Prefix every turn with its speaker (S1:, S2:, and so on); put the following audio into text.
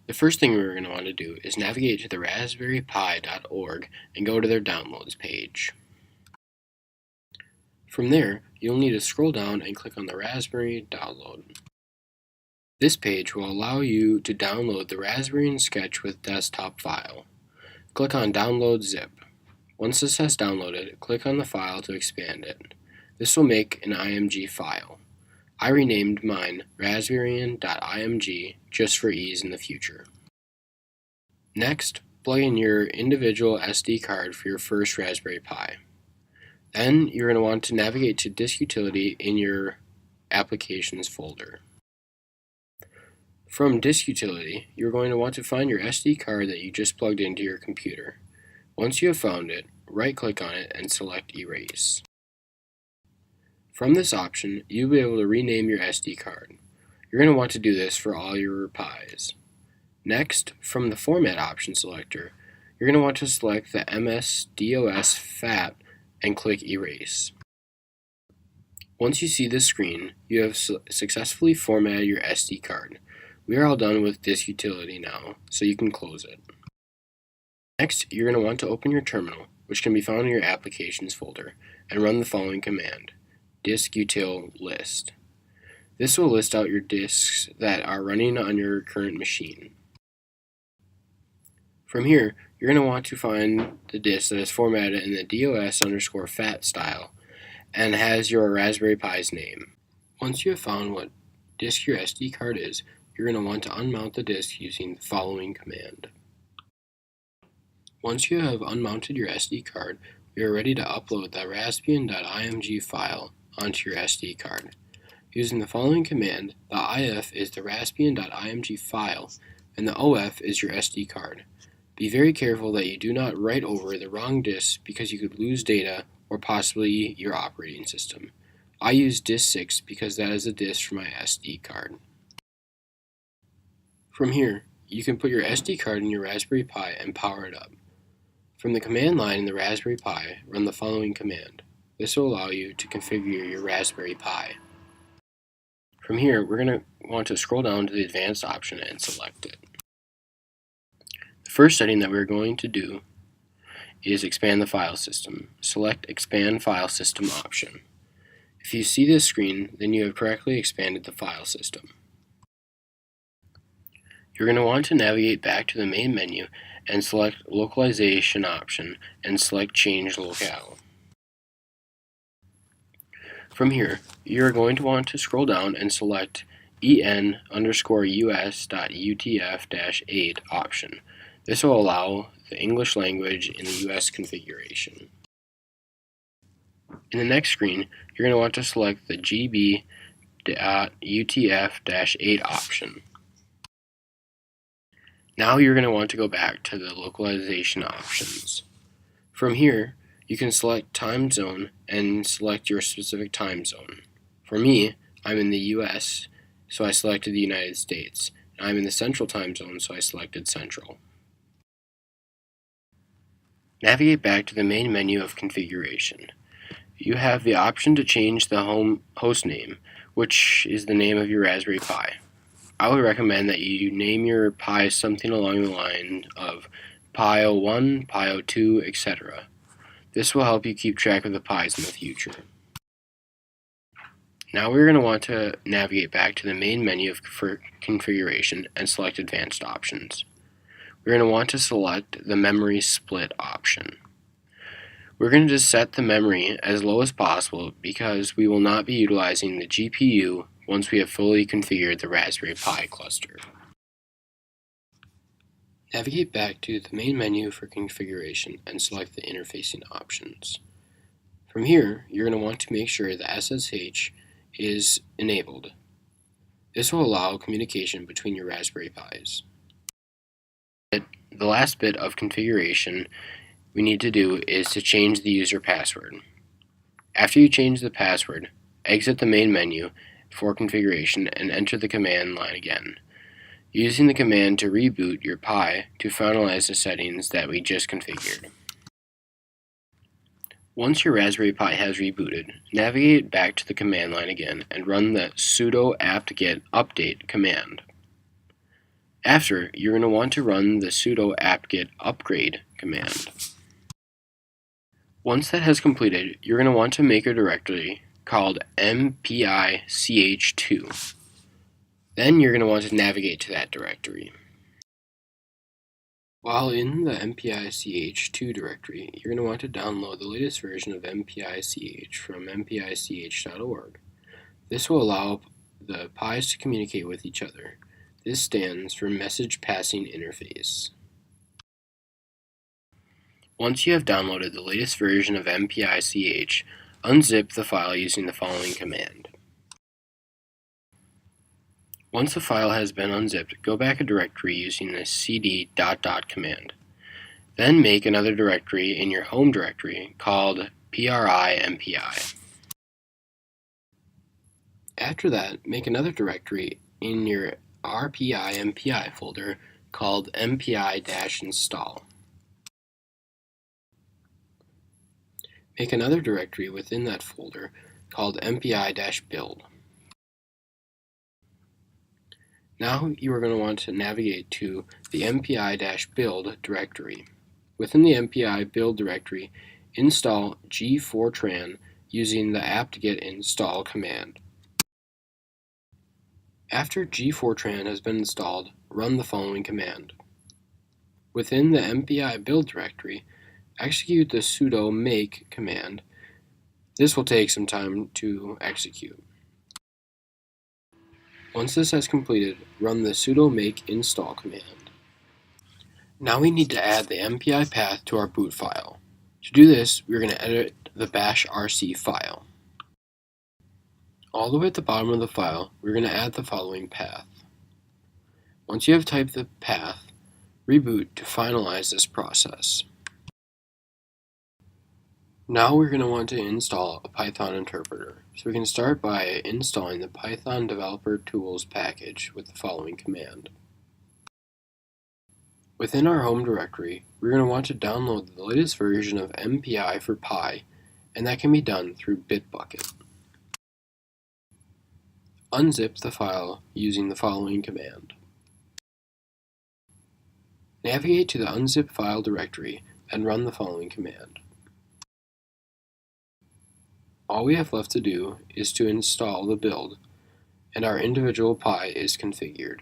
S1: The first thing we're going to want to do is navigate to the raspberrypi.org and go to their downloads page. From there, you'll need to scroll down and click on the Raspberry download. This page will allow you to download the Raspberry and Sketch with desktop file. Click on Download Zip. Once this has downloaded, click on the file to expand it. This will make an IMG file. I renamed mine raspberryan.img just for ease in the future. Next, plug in your individual SD card for your first Raspberry Pi. Then you're going to want to navigate to Disk Utility in your Applications folder. From Disk Utility, you're going to want to find your SD card that you just plugged into your computer. Once you have found it, right-click on it and select Erase. From this option, you'll be able to rename your SD card. You're going to want to do this for all your Pis. Next, from the Format option selector, you're going to want to select the MS-DOS FAT and click Erase. Once you see this screen, you have successfully formatted your SD card. We are all done with Disk Utility now, so you can close it. Next, you're going to want to open your terminal, which can be found in your Applications folder, and run the following command: disutil list. This will list out your disks that are running on your current machine. From here, you're going to want to find the disk that is formatted in the DOS_FAT style and has your Raspberry Pi's name. Once you have found what disk your SD card is, you're going to want to unmount the disk using the following command. Once you have unmounted your SD card, we are ready to upload the raspbian.img file onto your SD card. Using the following command, the IF is the raspbian.img file and the OF is your SD card. Be very careful that you do not write over the wrong disk because you could lose data or possibly your operating system. I use disk 6 because that is the disk for my SD card. From here, you can put your SD card in your Raspberry Pi and power it up. From the command line in the Raspberry Pi, run the following command. This will allow you to configure your Raspberry Pi. From here, we're going to want to scroll down to the Advanced option and select it. The first setting that we're going to do is expand the file system. Select Expand File System option. If you see this screen, then you have correctly expanded the file system. You're going to want to navigate back to the main menu and select Localization option and select Change Locale. From here, you are going to want to scroll down and select en_us.utf-8 option. This will allow the English language in the US configuration. In the next screen, you're going to want to select the GB.utf-8 option. Now you're going to want to go back to the localization options. From here, you can select time zone and select your specific time zone. For me, I'm in the US, so I selected the United States. I'm in the Central time zone, so I selected Central. Navigate back to the main menu of configuration. You have the option to change the host name, which is the name of your Raspberry Pi. I would recommend that you name your Pi something along the line of Pi 01, Pi 02, etc. This will help you keep track of the Pis in the future. Now we're going to want to navigate back to the main menu for configuration and select Advanced options. We're going to want to select the memory split option. We're going to just set the memory as low as possible because we will not be utilizing the GPU once we have fully configured the Raspberry Pi cluster. Navigate back to the main menu for configuration and select the interfacing options. From here, you're going to want to make sure the SSH is enabled. This will allow communication between your Raspberry Pis. The last bit of configuration we need to do is to change the user password. After you change the password, exit the main menu for configuration and enter the command line again, using the command to reboot your Pi to finalize the settings that we just configured. Once your Raspberry Pi has rebooted, navigate back to the command line again and run the sudo apt-get update command. After, you're going to want to run the sudo apt-get upgrade command. Once that has completed, you're going to want to make a directory called mpich2. Then you're going to want to navigate to that directory. While in the mpich2 directory, you're going to want to download the latest version of mpich from mpich.org. This will allow the Pis to communicate with each other. This stands for Message Passing Interface. Once you have downloaded the latest version of mpich, unzip the file using the following command. Once the file has been unzipped, go back a directory using the cd ... command. Then make another directory in your home directory called primpi. After that, make another directory in your rpimpi folder called mpi-install. Make another directory within that folder called mpi-build. Now you are going to want to navigate to the mpi-build directory. Within the mpi build directory, install g4tran using the apt-get install command. After g4tran has been installed, run the following command. Within the mpi build directory, execute the sudo make command. This will take some time to execute. Once this has completed, run the sudo make install command. Now we need to add the MPI path to our boot file. To do this, we're going to edit the bash rc file. All the way at the bottom of the file, we're going to add the following path. Once you have typed the path, reboot to finalize this process. Now we're going to want to install a Python interpreter. So we can start by installing the Python Developer Tools package with the following command. Within our home directory, we're going to want to download the latest version of MPI for Pi, and that can be done through Bitbucket. Unzip the file using the following command. Navigate to the unzip file directory and run the following command. All we have left to do is to install the build, and our individual Pi is configured.